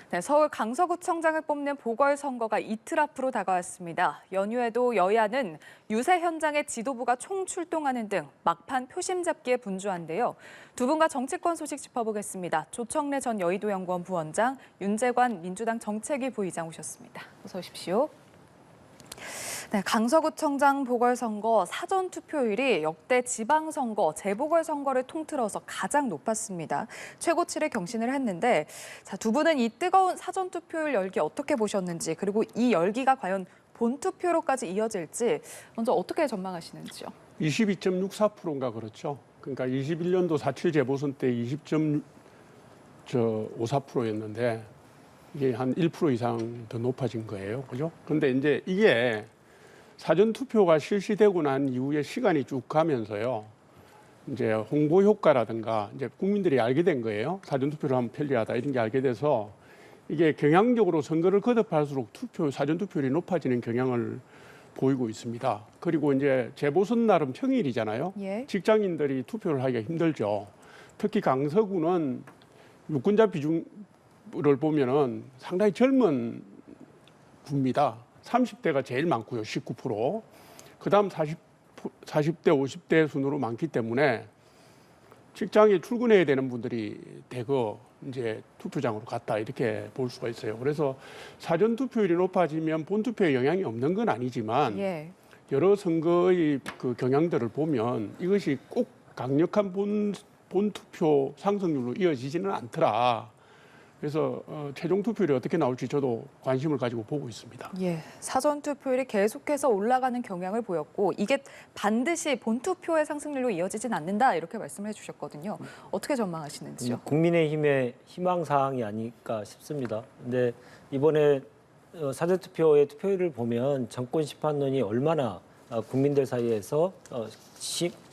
네, 서울 강서구청장을 뽑는 보궐선거가 이틀 앞으로 다가왔습니다. 연휴에도 여야는 유세 현장에 지도부가 총출동하는 등 막판 표심 잡기에 분주한데요. 두 분과 정치권 소식 짚어보겠습니다. 조청래 전 여의도연구원 부원장, 윤재관 민주당 정책위 부의장 오셨습니다. 어서 오십시오. 네, 강서구청장 보궐선거 사전투표율이 역대 지방선거, 재보궐선거를 통틀어서 가장 높았습니다. 최고치를 경신을 했는데 두 분은 이 뜨거운 사전투표율 열기 어떻게 보셨는지, 그리고 이 열기가 과연 본투표로까지 이어질지 먼저 어떻게 전망하시는지요? 22.64%인가 그렇죠. 그러니까 21년도 4.7 재보선 때 20.54%였는데 이게 한 1% 이상 더 높아진 거예요. 그죠? 근데 이제 이게 사전투표가 실시되고 난 이후에 시간이 쭉 가면서요. 이제 홍보 효과라든가 이제 국민들이 알게 된 거예요. 사전투표를 하면 편리하다 이런 게 알게 돼서 이게 경향적으로 선거를 거듭할수록 사전투표율이 높아지는 경향을 보이고 있습니다. 그리고 이제 재보선 날은 평일이잖아요. 예. 직장인들이 투표를 하기가 힘들죠. 특히 강서구는 유권자 비중을 보면은 상당히 젊은 구입니다. 30대가 제일 많고요, 19%. 그다음 40대, 50대 순으로 많기 때문에 직장에 출근해야 되는 분들이 대거 이제 투표장으로 갔다 이렇게 볼 수가 있어요. 그래서 사전 투표율이 높아지면 본 투표에 영향이 없는 건 아니지만 예. 여러 선거의 그 경향들을 보면 이것이 꼭 강력한 본 투표 상승률로 이어지지는 않더라. 그래서 최종 투표율이 어떻게 나올지 저도 관심을 가지고 보고 있습니다. 예, 사전투표율이 계속해서 올라가는 경향을 보였고 이게 반드시 본투표의 상승률로 이어지진 않는다 이렇게 말씀을 해주셨거든요. 어떻게 전망하시는지요? 국민의힘의 희망사항이 아닐까 싶습니다. 근데 이번에 사전투표의 투표율을 보면 정권 심판론이 얼마나 국민들 사이에서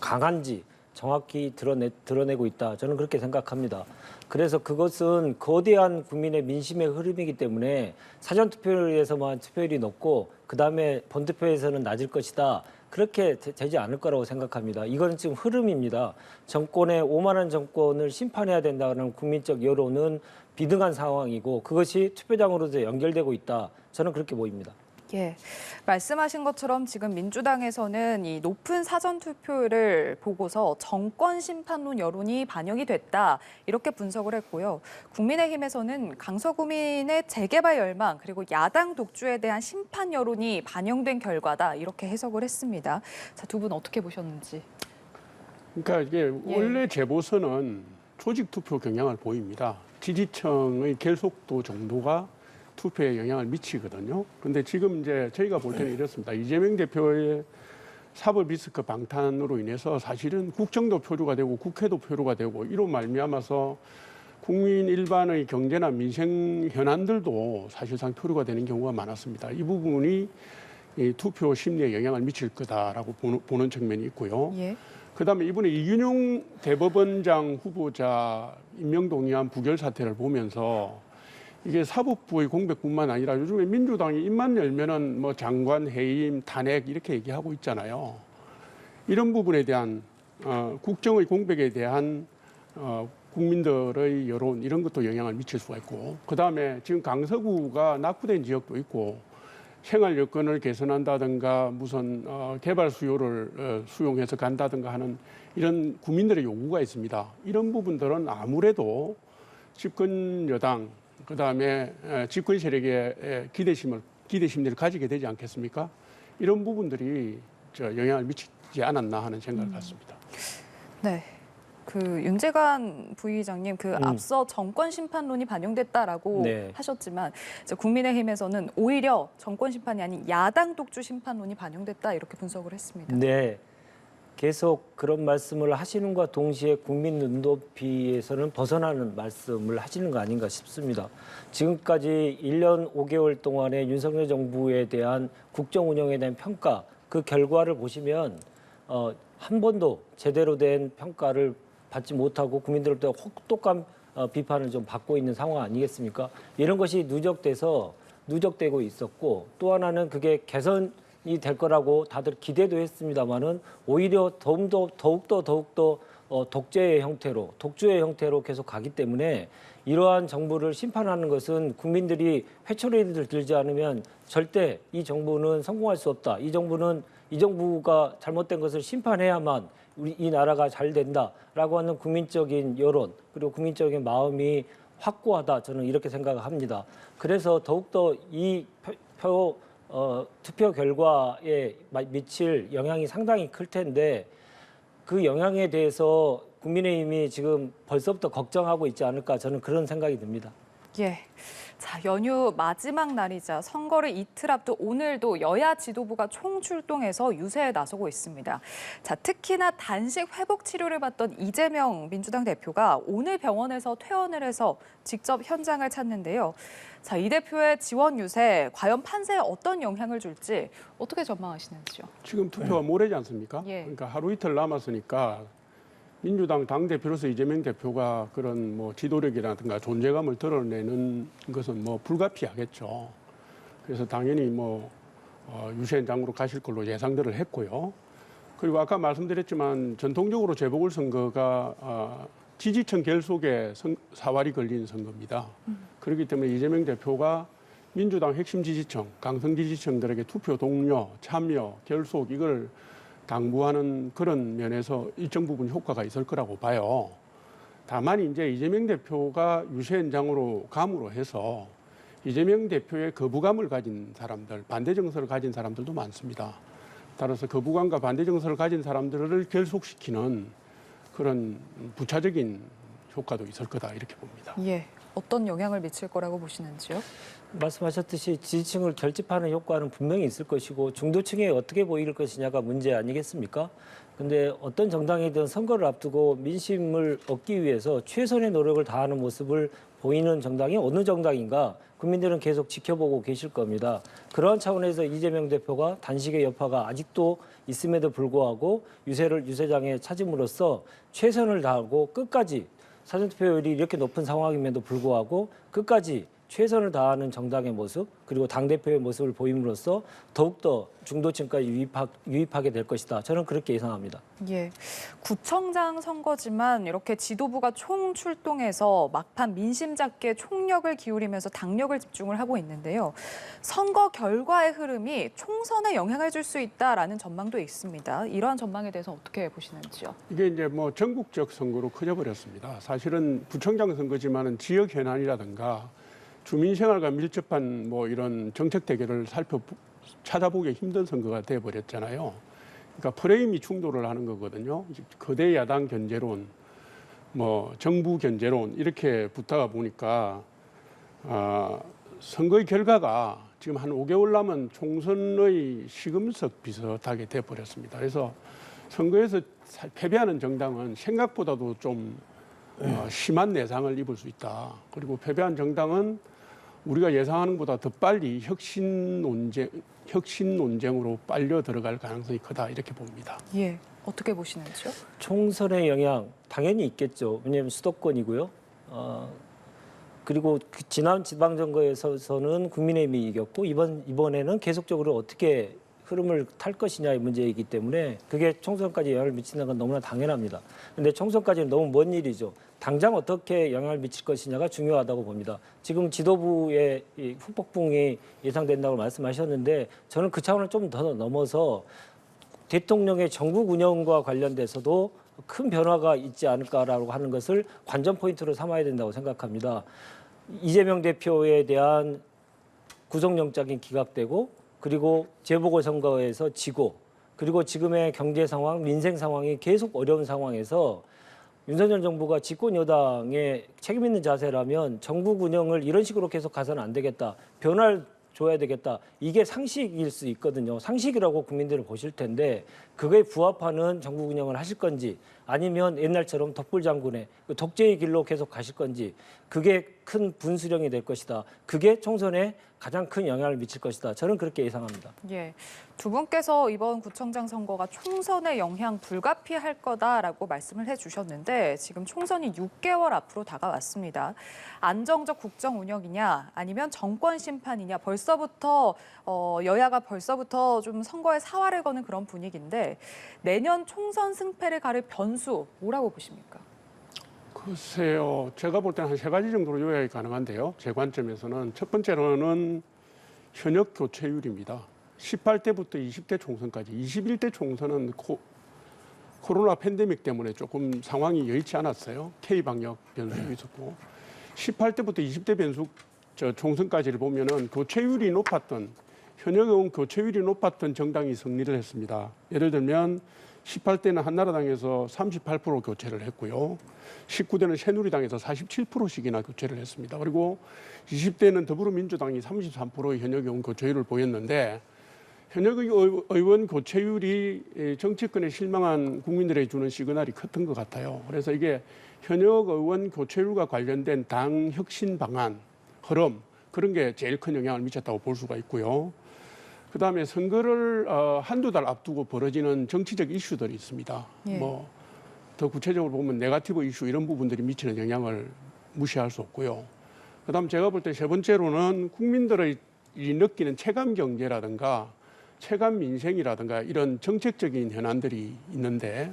강한지 정확히 드러내고 있다. 저는 그렇게 생각합니다. 그래서 그것은 거대한 국민의 민심의 흐름이기 때문에 사전투표에서만 투표율이 높고 그다음에 본투표에서는 낮을 것이다. 그렇게 되지 않을 거라고 생각합니다. 이거는 지금 흐름입니다. 정권의 오만한 정권을 심판해야 된다는 국민적 여론은 비등한 상황이고 그것이 투표장으로도 연결되고 있다. 저는 그렇게 보입니다. 예, 말씀하신 것처럼 지금 민주당에서는 이 높은 사전투표율을 보고서 정권 심판론 여론이 반영이 됐다 이렇게 분석을 했고요. 국민의힘에서는 강서구민의 재개발 열망 그리고 야당 독주에 대한 심판 여론이 반영된 결과다 이렇게 해석을 했습니다. 자, 두 분 어떻게 보셨는지. 그러니까 이게 원래 재보선은 조직 투표 경향을 보입니다. 지지층의 결속도 정도가 투표에 영향을 미치거든요. 그런데 지금 이제 저희가 볼 때는 이렇습니다. 이재명 대표의 사법 리스크 방탄으로 인해서 사실은 국정도 표류가 되고 국회도 표류가 되고 이로 말미암아서 국민 일반의 경제나 민생 현안들도 사실상 표류가 되는 경우가 많았습니다. 이 부분이 이 투표 심리에 영향을 미칠 거다라고 보는 측면이 있고요. 예. 그다음에 이번에 이균용 대법원장 후보자 임명 동의안 부결 사태를 보면서 이게 사법부의 공백뿐만 아니라 요즘에 민주당이 입만 열면은 뭐 장관 해임, 탄핵 이렇게 얘기하고 있잖아요. 이런 부분에 대한 국정의 공백에 대한 국민들의 여론 이런 것도 영향을 미칠 수가 있고 그다음에 지금 강서구가 낙후된 지역도 있고 생활 여건을 개선한다든가 무슨 개발 수요를 수용해서 간다든가 하는 이런 국민들의 요구가 있습니다. 이런 부분들은 아무래도 집권 여당 그다음에 집권 세력의 기대심들을 가지게 되지 않겠습니까? 이런 부분들이 영향을 미치지 않았나 하는 생각을 갖습니다. 네. 윤재관 부의장님, 앞서 정권 심판론이 반영됐다라고 하셨지만 국민의힘에서는 오히려 정권 심판이 아닌 야당 독주 심판론이 반영됐다 이렇게 분석을 했습니다. 네. 계속 그런 말씀을 하시는과 동시에 국민 눈높이에서는 벗어나는 말씀을 하시는 거 아닌가 싶습니다. 지금까지 1년 5개월 동안의 윤석열 정부에 대한 국정 운영에 대한 평가, 그 결과를 보시면 한 번도 제대로 된 평가를 받지 못하고 국민들로부터 혹독한 비판을 좀 받고 있는 상황 아니겠습니까? 이런 것이 누적되고 있었고 또 하나는 그게 개선이 될 거라고 다들 기대도 했습니다만은 오히려 더욱더 독재의 형태로, 독주의 형태로 계속 가기 때문에 이러한 정부를 심판하는 것은 국민들이 회초리를 들지 않으면 절대 이 정부는 성공할 수 없다. 이 정부가 잘못된 것을 심판해야만 이 나라가 잘 된다라고 하는 국민적인 여론 그리고 국민적인 마음이 확고하다. 저는 이렇게 생각합니다. 그래서 더욱더 이 투표 결과에 미칠 영향이 상당히 클 텐데 그 영향에 대해서 국민의힘이 지금 벌써부터 걱정하고 있지 않을까 저는 그런 생각이 듭니다. 예. 자, 연휴 마지막 날이자 선거를 이틀 앞둔 오늘도 여야 지도부가 총출동해서 유세에 나서고 있습니다. 자, 특히나 단식 회복 치료를 받던 이재명 민주당 대표가 오늘 병원에서 퇴원을 해서 직접 현장을 찾는데요. 자, 이 대표의 지원 유세 과연 판세에 어떤 영향을 줄지 어떻게 전망하시는지요? 지금 투표가 모레지 않습니까? 예. 그러니까 하루 이틀 남았으니까 민주당 당대표로서 이재명 대표가 그런 뭐 지도력이라든가 존재감을 드러내는 것은 뭐 불가피하겠죠. 그래서 당연히 뭐 유세 현장으로 가실 걸로 예상들을 했고요. 그리고 아까 말씀드렸지만 전통적으로 재보궐선거가 지지층 결속에 사활이 걸린 선거입니다. 그렇기 때문에 이재명 대표가 민주당 핵심 지지층, 강성 지지층들에게 투표 동료, 참여, 결속 이걸 당부하는 그런 면에서 일정 부분 효과가 있을 거라고 봐요. 다만 이제 이재명 대표가 유세 현장으로 감으로 해서 이재명 대표의 거부감을 가진 사람들, 반대 정서를 가진 사람들도 많습니다. 따라서 거부감과 반대 정서를 가진 사람들을 결속시키는 그런 부차적인 효과도 있을 거다 이렇게 봅니다. 예. 어떤 영향을 미칠 거라고 보시는지요? 말씀하셨듯이 지지층을 결집하는 효과는 분명히 있을 것이고 중도층에 어떻게 보일 것이냐가 문제 아니겠습니까? 근데 어떤 정당이든 선거를 앞두고 민심을 얻기 위해서 최선의 노력을 다하는 모습을 보이는 정당이 어느 정당인가 국민들은 계속 지켜보고 계실 겁니다. 그러한 차원에서 이재명 대표가 단식의 여파가 아직도 있음에도 불구하고 유세장에 찾음으로써 최선을 다하고 끝까지 사전투표율이 이렇게 높은 상황임에도 불구하고 끝까지 최선을 다하는 정당의 모습 그리고 당대표의 모습을 보임으로써 더욱더 중도층까지 유입하게 될 것이다. 저는 그렇게 예상합니다. 예, 구청장 선거지만 이렇게 지도부가 총출동해서 막판 민심 잡기에 총력을 기울이면서 당력을 집중을 하고 있는데요. 선거 결과의 흐름이 총선에 영향을 줄 수 있다라는 전망도 있습니다. 이러한 전망에 대해서 어떻게 보시는지요? 이게 이제 뭐 전국적 선거로 커져버렸습니다. 사실은 구청장 선거지만은 지역 현안이라든가 주민생활과 밀접한 뭐 이런 정책 대결을 찾아보기 힘든 선거가 돼버렸잖아요. 그러니까 프레임이 충돌을 하는 거거든요. 거대 야당 견제론, 뭐 정부 견제론 이렇게 붙다가 보니까 선거의 결과가 지금 한 5개월 남은 총선의 시금석 비슷하게 돼버렸습니다. 그래서 선거에서 패배하는 정당은 생각보다도 좀 심한 내상을 입을 수 있다. 그리고 패배한 정당은 우리가 예상하는 것보다 더 빨리 혁신 논쟁으로 빨려 들어갈 가능성이 크다 이렇게 봅니다. 예, 어떻게 보시는지요? 총선의 영향 당연히 있겠죠. 왜냐하면 수도권이고요. 그리고 지난 지방선거에서는 국민의힘이 이겼고 이번에는 계속적으로 어떻게 흐름을 탈 것이냐의 문제이기 때문에 그게 총선까지 영향을 미치는 건 너무나 당연합니다. 그런데 총선까지는 너무 먼 일이죠. 당장 어떻게 영향을 미칠 것이냐가 중요하다고 봅니다. 지금 지도부의 후폭풍이 예상된다고 말씀하셨는데 저는 그 차원을 좀 더 넘어서 대통령의 전국 운영과 관련돼서도 큰 변화가 있지 않을까라고 하는 것을 관전 포인트로 삼아야 된다고 생각합니다. 이재명 대표에 대한 구속영장이 기각되고 그리고 재보궐선거에서 지고 그리고 지금의 경제 상황, 민생 상황이 계속 어려운 상황에서 윤석열 정부가 집권 여당의 책임 있는 자세라면 전국 운영을 이런 식으로 계속 가서는 안 되겠다. 변화를 줘야 되겠다. 이게 상식일 수 있거든요. 상식이라고 국민들은 보실 텐데 그거에 부합하는 전국 운영을 하실 건지 아니면 옛날처럼 덕불장군의 독재의 길로 계속 가실 건지 그게 큰 분수령이 될 것이다. 그게 총선에 가장 큰 영향을 미칠 것이다. 저는 그렇게 예상합니다. 예, 두 분께서 이번 구청장 선거가 총선에 영향 불가피할 거다라고 말씀을 해주셨는데 지금 총선이 6개월 앞으로 다가왔습니다. 안정적 국정 운영이냐 아니면 정권 심판이냐 벌써부터 여야가 벌써부터 좀 선거에 사활을 거는 그런 분위기인데 내년 총선 승패를 가를 변수 뭐라고 보십니까? 글쎄요. 제가 볼 때는 한 세 가지 정도로 요약이 가능한데요. 제 관점에서는 첫 번째로는 현역 교체율입니다. 18대부터 20대 총선까지 21대 총선은 코로나 팬데믹 때문에 조금 상황이 여의치 않았어요. K방역 변수도 있었고 18대부터 20대 변수 총선까지를 보면은 교체율이 높았던 현역 의원 교체율이 높았던 정당이 승리를 했습니다. 예를 들면 18대는 한나라당에서 38% 교체를 했고요. 19대는 새누리당에서 47%씩이나 교체를 했습니다. 그리고 20대는 더불어민주당이 33%의 현역 의원 교체율을 보였는데 현역 의원 교체율이 정치권에 실망한 국민들에게 주는 시그널이 컸던 것 같아요. 그래서 이게 현역 의원 교체율과 관련된 당 혁신 방안, 흐름 그런 게 제일 큰 영향을 미쳤다고 볼 수가 있고요. 그다음에 선거를 한두 달 앞두고 벌어지는 정치적 이슈들이 있습니다. 예. 뭐 더 구체적으로 보면 네거티브 이슈 이런 부분들이 미치는 영향을 무시할 수 없고요. 그다음 제가 볼 때 세 번째로는 국민들의 느끼는 체감 경제라든가 체감 민생이라든가 이런 정책적인 현안들이 있는데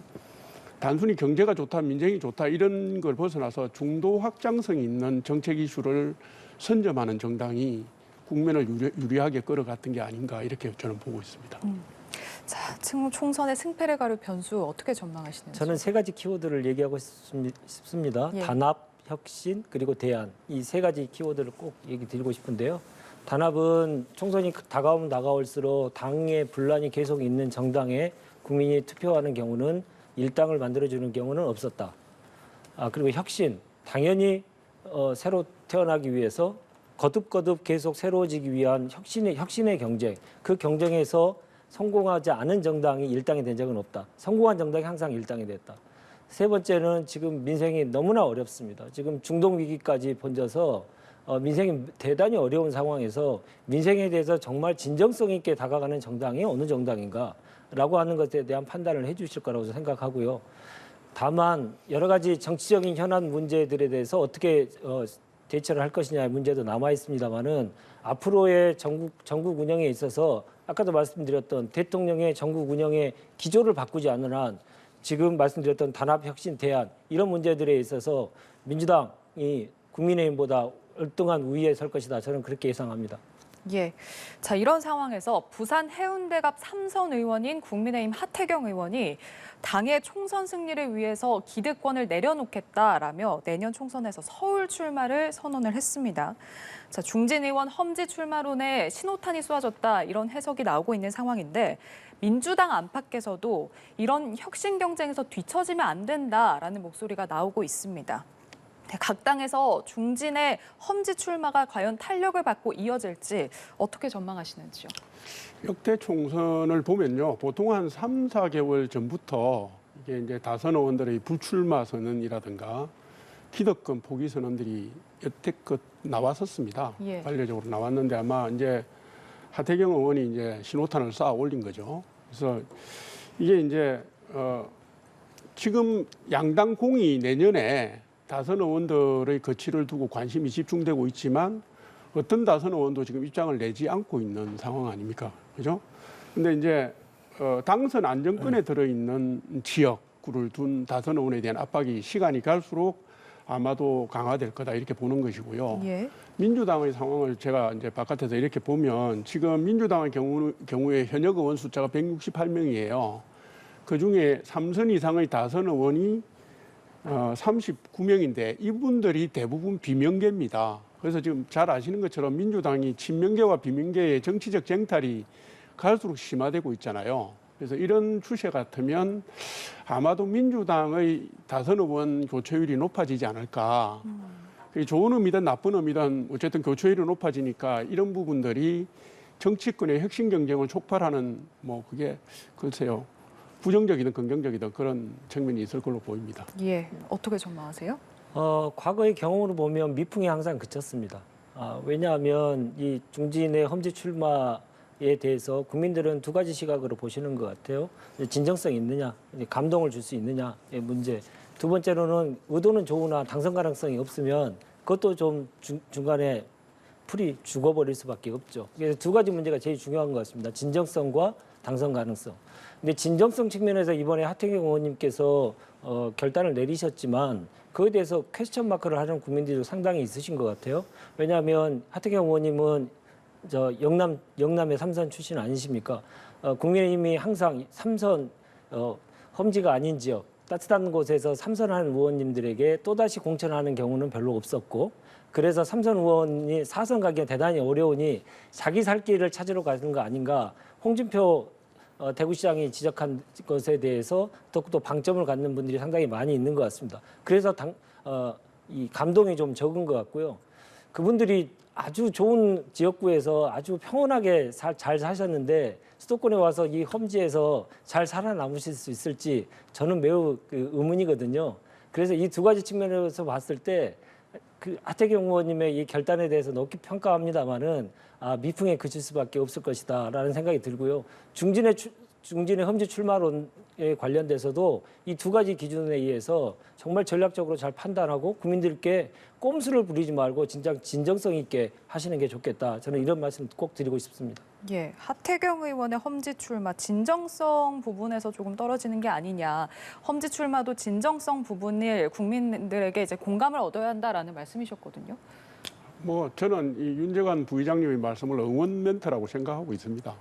단순히 경제가 좋다, 민생이 좋다 이런 걸 벗어나서 중도 확장성 있는 정책 이슈를 선점하는 정당이 국면을 유리하게 끌어갔던 게 아닌가 이렇게 저는 보고 있습니다. 자, 총선의 승패를 가를 변수 어떻게 전망하시는지? 저는 세 가지 키워드를 얘기하고 싶습니다. 예. 단합, 혁신, 그리고 대안. 이 세 가지 키워드를 꼭 얘기 드리고 싶은데요. 단합은 총선이 다가오면 다가올수록 당의 분란이 계속 있는 정당에 국민이 투표하는 경우는 일당을 만들어주는 경우는 없었다. 그리고 혁신, 당연히 새로 태어나기 위해서 거듭거듭 계속 새로워지기 위한 혁신의 경쟁, 그 경쟁에서 성공하지 않은 정당이 일당이 된 적은 없다. 성공한 정당이 항상 일당이 됐다. 세 번째는 지금 민생이 너무나 어렵습니다. 지금 중동 위기까지 번져서 민생이 대단히 어려운 상황에서 민생에 대해서 정말 진정성 있게 다가가는 정당이 어느 정당인가라고 하는 것에 대한 판단을 해 주실 거라고 생각하고요. 다만 여러 가지 정치적인 현안 문제들에 대해서 어떻게 대처를 할 것이냐의 문제도 남아 있습니다만은 앞으로의 전국 운영에 있어서 아까도 말씀드렸던 대통령의 전국 운영의 기조를 바꾸지 않는 한 지금 말씀드렸던 단합, 혁신, 대안 이런 문제들에 있어서 민주당이 국민의힘보다 월등한 우위에 설 것이다. 저는 그렇게 예상합니다. 예. 자, 이런 상황에서 부산 해운대갑 3선 의원인 국민의힘 하태경 의원이 당의 총선 승리를 위해서 기득권을 내려놓겠다라며 내년 총선에서 서울 출마를 선언을 했습니다. 자, 중진 의원 험지 출마론에 신호탄이 쏘아졌다 이런 해석이 나오고 있는 상황인데 민주당 안팎에서도 이런 혁신 경쟁에서 뒤처지면 안 된다라는 목소리가 나오고 있습니다. 각 당에서 중진의 험지 출마가 과연 탄력을 받고 이어질지 어떻게 전망하시는지요? 역대 총선을 보면요. 보통 한 3, 4개월 전부터 이게 이제 다선 의원들의 불출마 선언이라든가 기득권 포기 선언들이 여태껏 나왔었습니다. 예. 관례적으로 나왔는데 아마 이제 하태경 의원이 이제 신호탄을 쌓아 올린 거죠. 그래서 이게 이제 지금 양당 공이 내년에 다선 의원들의 거취를 두고 관심이 집중되고 있지만 어떤 다선 의원도 지금 입장을 내지 않고 있는 상황 아닙니까? 그죠? 근데 이제 당선 안정권에 들어있는 지역구를 둔 다선 의원에 대한 압박이 시간이 갈수록 아마도 강화될 거다 이렇게 보는 것이고요. 예. 민주당의 상황을 제가 이제 바깥에서 이렇게 보면 지금 민주당의 경우에 현역 의원 숫자가 168명이에요. 그 중에 3선 이상의 다선 의원이 39명인데 이분들이 대부분 비명계입니다. 그래서 지금 잘 아시는 것처럼 민주당이 친명계와 비명계의 정치적 쟁탈이 갈수록 심화되고 있잖아요. 그래서 이런 추세 같으면 아마도 민주당의 다선 의원 교체율이 높아지지 않을까. 그게 좋은 의미든 나쁜 의미든 어쨌든 교체율이 높아지니까 이런 부분들이 정치권의 혁신 경쟁을 촉발하는 뭐 그게 글쎄요. 부정적이든 긍정적이든 그런 측면이 있을 걸로 보입니다. 예. 어떻게 전망하세요? 과거의 경험으로 보면 미풍이 항상 그쳤습니다. 왜냐하면 이 중진의 험지 출마에 대해서 국민들은 두 가지 시각으로 보시는 것 같아요. 진정성이 있느냐, 감동을 줄 수 있느냐의 문제. 두 번째로는 의도는 좋으나 당선 가능성이 없으면 그것도 좀 중간에 풀이 죽어버릴 수밖에 없죠. 그래서 두 가지 문제가 제일 중요한 것 같습니다. 진정성과 당선 가능성. 근데 진정성 측면에서 이번에 하태경 의원님께서 결단을 내리셨지만 그에 대해서 퀘스천 마크를 하는 국민들이 상당히 있으신 것 같아요. 왜냐하면 하태경 의원님은 영남의 3선 출신 아니십니까? 국민의힘이 항상 3선 험지가 아닌 지역, 따뜻한 곳에서 3선하는 의원님들에게 또다시 공천하는 경우는 별로 없었고, 그래서 3선 의원이 4선 가기가 대단히 어려우니 자기 살 길을 찾으러 가는 거 아닌가. 홍준표 대구시장이 지적한 것에 대해서 더욱더 방점을 갖는 분들이 상당히 많이 있는 것 같습니다. 그래서 이 감동이 좀 적은 것 같고요. 그분들이 아주 좋은 지역구에서 아주 평온하게 잘 사셨는데 수도권에 와서 이 험지에서 잘 살아남으실 수 있을지 저는 매우 의문이거든요. 그래서 이 두 가지 측면에서 봤을 때 하태경 의원님의 이 결단에 대해서 높게 평가합니다만은 미풍에 그칠 수밖에 없을 것이다라는 생각이 들고요. 중진의 험지 출마론에 관련돼서도 이 두 가지 기준에 의해서 정말 전략적으로 잘 판단하고 국민들께 꼼수를 부리지 말고 진정성 있게 하시는 게 좋겠다. 저는 이런 말씀 꼭 드리고 싶습니다. 예, 하태경 의원의 험지 출마 진정성 부분에서 조금 떨어지는 게 아니냐. 험지 출마도 진정성 부분을 국민들에게 이제 공감을 얻어야 한다라는 말씀이셨거든요. 뭐 저는 이 윤재관 부의장님의 말씀을 응원 멘트라고 생각하고 있습니다.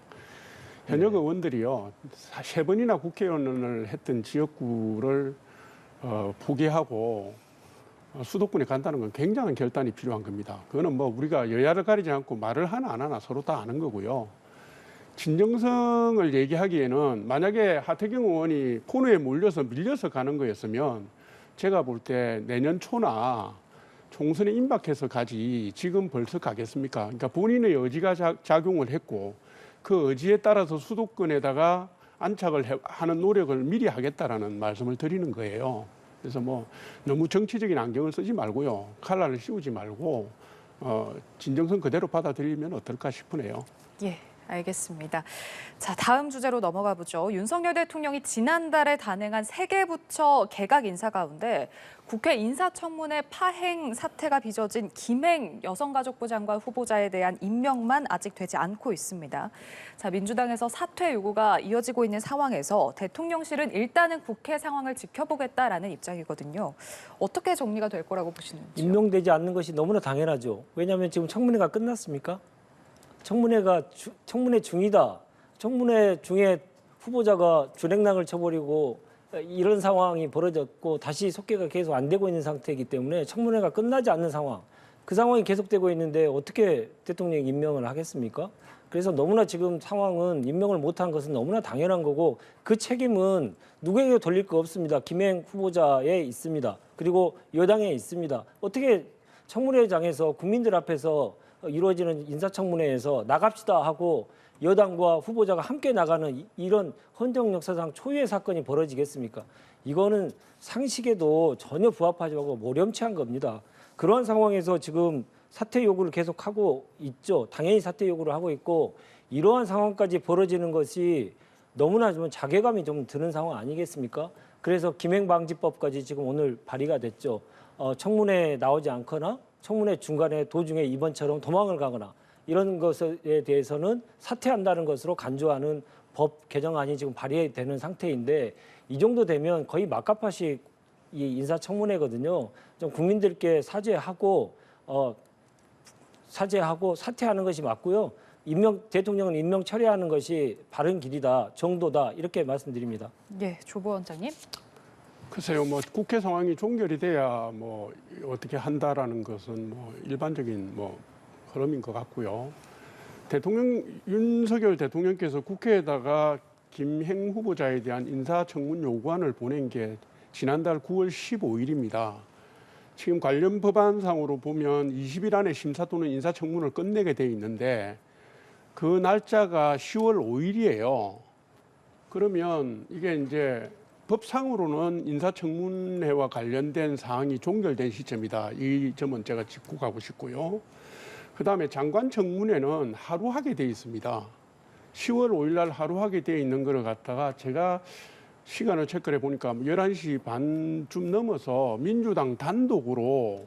현역 의원들이요, 3번이나 국회의원을 했던 지역구를 포기하고 수도권에 간다는 건 굉장한 결단이 필요한 겁니다. 그거는 뭐 우리가 여야를 가리지 않고 말을 하나 안 하나 서로 다 아는 거고요. 진정성을 얘기하기에는 만약에 하태경 의원이 코너에 몰려서 밀려서 가는 거였으면 제가 볼 때 내년 초나 총선에 임박해서 가지 지금 벌써 가겠습니까? 그러니까 본인의 의지가 작용을 했고 그 의지에 따라서 수도권에다가 안착을 하는 노력을 미리 하겠다라는 말씀을 드리는 거예요. 그래서 뭐 너무 정치적인 안경을 쓰지 말고요. 칼날을 씌우지 말고 진정성 그대로 받아들이면 어떨까 싶으네요. 예. 알겠습니다. 자, 다음 주제로 넘어가 보죠. 윤석열 대통령이 지난달에 단행한 3개 부처 개각 인사 가운데 국회 인사청문회 파행 사태가 빚어진 김행 여성가족부 장관 후보자에 대한 임명만 아직 되지 않고 있습니다. 자, 민주당에서 사퇴 요구가 이어지고 있는 상황에서 대통령실은 일단은 국회 상황을 지켜보겠다라는 입장이거든요. 어떻게 정리가 될 거라고 보시는지요? 임명되지 않는 것이 너무나 당연하죠. 왜냐하면 지금 청문회가 끝났습니까? 청문회 중이다. 청문회 중에 후보자가 주랭랑을 쳐버리고 이런 상황이 벌어졌고 다시 속개가 계속 안 되고 있는 상태이기 때문에 청문회가 끝나지 않는 상황. 그 상황이 계속되고 있는데 어떻게 대통령이 임명을 하겠습니까? 그래서 너무나 지금 상황은 임명을 못한 것은 너무나 당연한 거고 그 책임은 누구에게 돌릴 거 없습니다. 김행 후보자에 있습니다. 그리고 여당에 있습니다. 어떻게 청문회장에서 국민들 앞에서 이루어지는 인사청문회에서 나갑시다 하고 여당과 후보자가 함께 나가는 이런 헌정 역사상 초유의 사건이 벌어지겠습니까? 이거는 상식에도 전혀 부합하지 않고 모렴치한 겁니다. 그러한 상황에서 지금 사퇴 요구를 계속하고 있죠. 당연히 사퇴 요구를 하고 있고 이러한 상황까지 벌어지는 것이 너무나 좀 자괴감이 좀 드는 상황 아니겠습니까? 그래서 김행방지법까지 지금 오늘 발의가 됐죠. 청문회에 나오지 않거나 청문회 중간에 도중에 이번처럼 도망을 가거나 이런 것에 대해서는 사퇴한다는 것으로 간주하는 법 개정안이 지금 발의되는 상태인데 이 정도 되면 거의 막가파식 이 인사청문회거든요. 좀 국민들께 사죄하고 사퇴하는 것이 맞고요. 대통령은 임명 처리하는 것이 바른 길이다, 정도다 이렇게 말씀드립니다. 예, 조보 원장님. 글쎄요, 뭐 국회 상황이 종결이 돼야 뭐 어떻게 한다라는 것은 뭐 일반적인 뭐 흐름인 것 같고요. 윤석열 대통령께서 국회에다가 김행 후보자에 대한 인사청문 요구안을 보낸 게 지난달 9월 15일입니다. 지금 관련 법안상으로 보면 20일 안에 심사 또는 인사청문을 끝내게 돼 있는데 그 날짜가 10월 5일이에요. 그러면 이게 이제 법상으로는 인사청문회와 관련된 사항이 종결된 시점이다. 이 점은 제가 짚고 가고 싶고요. 그다음에 장관청문회는 하루 하게 돼 있습니다. 10월 5일 날 하루 하게 돼 있는 거를 갖다가 제가 시간을 체크해 보니까 11시 반쯤 넘어서 민주당 단독으로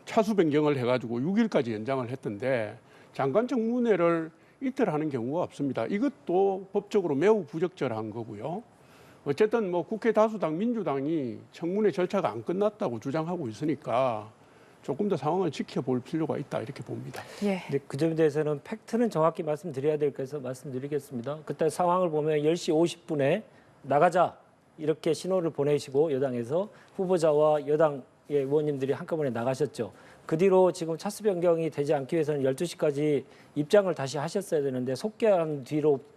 차수 변경을 해가지고 6일까지 연장을 했던데 장관청문회를 이틀 하는 경우가 없습니다. 이것도 법적으로 매우 부적절한 거고요. 어쨌든 뭐 국회 다수당 민주당이 청문회 절차가 안 끝났다고 주장하고 있으니까 조금 더 상황을 지켜볼 필요가 있다 이렇게 봅니다. 예. 근데 그 점에 대해서는 팩트는 정확히 말씀드려야 될 것에서 말씀드리겠습니다. 그때 상황을 보면 10시 50분에 나가자 이렇게 신호를 보내시고 여당에서 후보자와 여당의 의원님들이 한꺼번에 나가셨죠. 그 뒤로 지금 차수 변경이 되지 않기 위해서는 12시까지 입장을 다시 하셨어야 되는데 속개한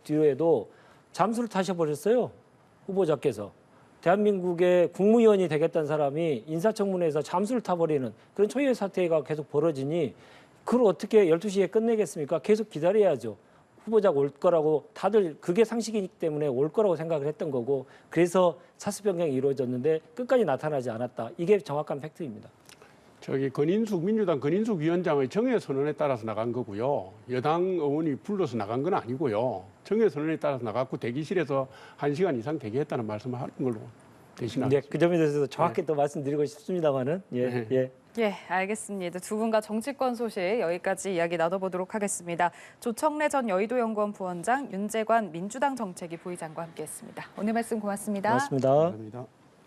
뒤에도 잠수를 타셔버렸어요. 후보자께서. 대한민국의 국무위원이 되겠다는 사람이 인사청문회에서 잠수를 타버리는 그런 초유의 사태가 계속 벌어지니 그걸 어떻게 12시에 끝내겠습니까? 계속 기다려야죠. 후보자가 올 거라고 다들 그게 상식이기 때문에 올 거라고 생각을 했던 거고 그래서 차수 변경이 이루어졌는데 끝까지 나타나지 않았다. 이게 정확한 팩트입니다. 민주당 건인숙 위원장의 정해 선언에 따라서 나간 거고요. 여당 의원이 불러서 나간 건 아니고요. 정해 선언에 따라서 나갔고 대기실에서 1시간 이상 대기했다는 말씀을 하는 걸로 대신하겠습니다. 네, 그 점에 대해서 정확히 또 말씀드리고 싶습니다만은 예. 예, 알겠습니다. 두 분과 정치권 소식 여기까지 이야기 나눠보도록 하겠습니다. 조청래 전 여의도연구원 부원장, 윤재관 민주당 정책위 부의장과 함께했습니다. 오늘 말씀 고맙습니다. 고맙습니다. 감사합니다.